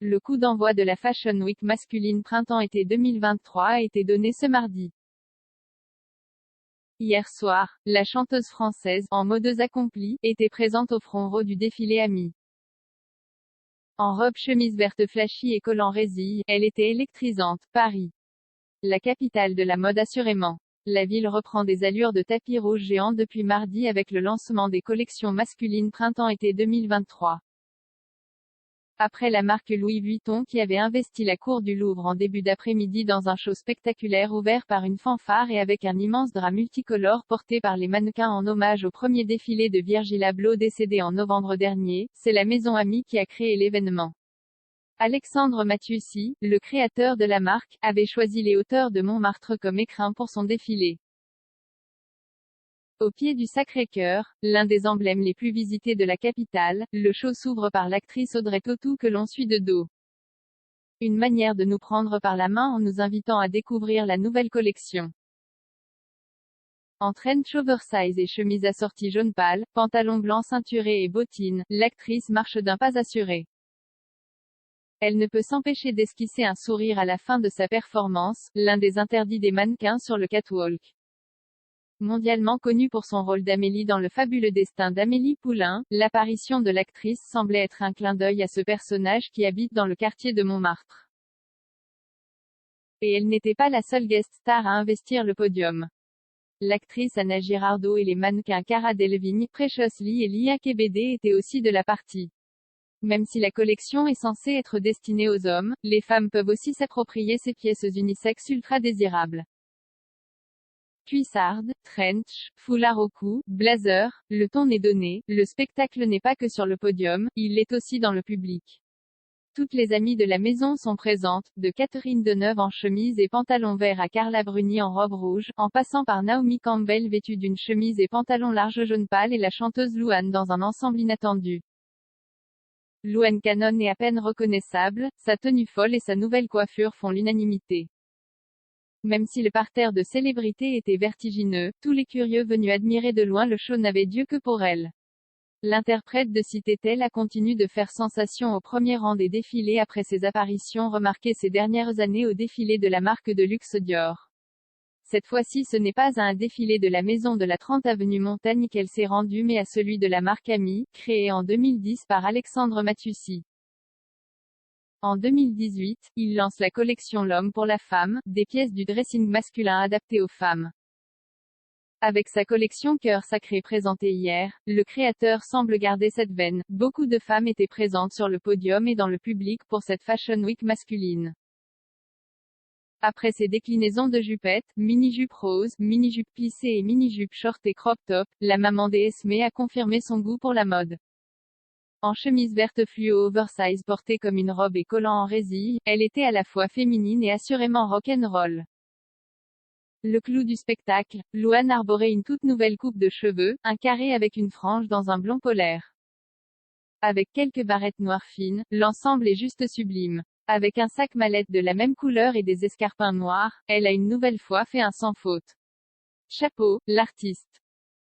Le coup d'envoi de la Fashion Week masculine printemps-été 2023 a été donné ce mardi. Hier soir, la chanteuse française, en modeuse accomplie, était présente au front row du défilé Ami. En robe chemise verte flashy et collant résille, elle était électrisante. Paris, la capitale de la mode assurément. La ville reprend des allures de tapis rouge géant depuis mardi avec le lancement des collections masculines printemps-été 2023. Après la marque Louis Vuitton qui avait investi la cour du Louvre en début d'après-midi dans un show spectaculaire ouvert par une fanfare et avec un immense drap multicolore porté par les mannequins en hommage au premier défilé de Virgil Abloh décédé en novembre dernier, c'est la maison Ami qui a créé l'événement. Alexandre Matthieussy, le créateur de la marque, avait choisi les hauteurs de Montmartre comme écrin pour son défilé. Au pied du Sacré-Cœur, l'un des emblèmes les plus visités de la capitale, le show s'ouvre par l'actrice Audrey Tautou que l'on suit de dos. Une manière de nous prendre par la main en nous invitant à découvrir la nouvelle collection. En trench oversize et chemise assortie jaune pâle, pantalon blanc ceinturé et bottines, l'actrice marche d'un pas assuré. Elle ne peut s'empêcher d'esquisser un sourire à la fin de sa performance, l'un des interdits des mannequins sur le catwalk. Mondialement connue pour son rôle d'Amélie dans Le fabuleux destin d'Amélie Poulain, l'apparition de l'actrice semblait être un clin d'œil à ce personnage qui habite dans le quartier de Montmartre. Et elle n'était pas la seule guest star à investir le podium. L'actrice Anna Girardot et les mannequins Cara Delevingne, Precious Lee et Lia Kebede étaient aussi de la partie. Même si la collection est censée être destinée aux hommes, les femmes peuvent aussi s'approprier ces pièces unisexes ultra désirables. Cuissardes, trench, foulard au cou, blazer, le ton est donné, le spectacle n'est pas que sur le podium, il l'est aussi dans le public. Toutes les amies de la maison sont présentes, de Catherine Deneuve en chemise et pantalon vert à Carla Bruni en robe rouge, en passant par Naomi Campbell vêtue d'une chemise et pantalon large jaune pâle et la chanteuse Louane dans un ensemble inattendu. Louane Cannon est à peine reconnaissable, sa tenue folle et sa nouvelle coiffure font l'unanimité. Même si le parterre de célébrités était vertigineux, tous les curieux venus admirer de loin le show n'avaient Dieu que pour elle. L'interprète de Cité-Tel a continué de faire sensation au premier rang des défilés après ses apparitions remarquées ces dernières années au défilé de la marque de luxe Dior. Cette fois-ci ce n'est pas à un défilé de la maison de la 30 avenue Montaigne qu'elle s'est rendue mais à celui de la marque Ami, créée en 2010 par Alexandre Matthieussy. En 2018, il lance la collection L'homme pour la femme, des pièces du dressing masculin adaptées aux femmes. Avec sa collection Cœur sacré présentée hier, le créateur semble garder cette veine. Beaucoup de femmes étaient présentes sur le podium et dans le public pour cette Fashion Week masculine. Après ses déclinaisons de jupettes, mini-jupe rose, mini-jupe plissée et mini-jupe short et crop top, la maman des Esmé a confirmé son goût pour la mode. En chemise verte fluo oversize portée comme une robe et collant en résille, elle était à la fois féminine et assurément rock'n'roll. Le clou du spectacle, Louane arborait une toute nouvelle coupe de cheveux, un carré avec une frange dans un blond polaire. Avec quelques barrettes noires fines, l'ensemble est juste sublime. Avec un sac mallette de la même couleur et des escarpins noirs, elle a une nouvelle fois fait un sans faute. Chapeau, l'artiste.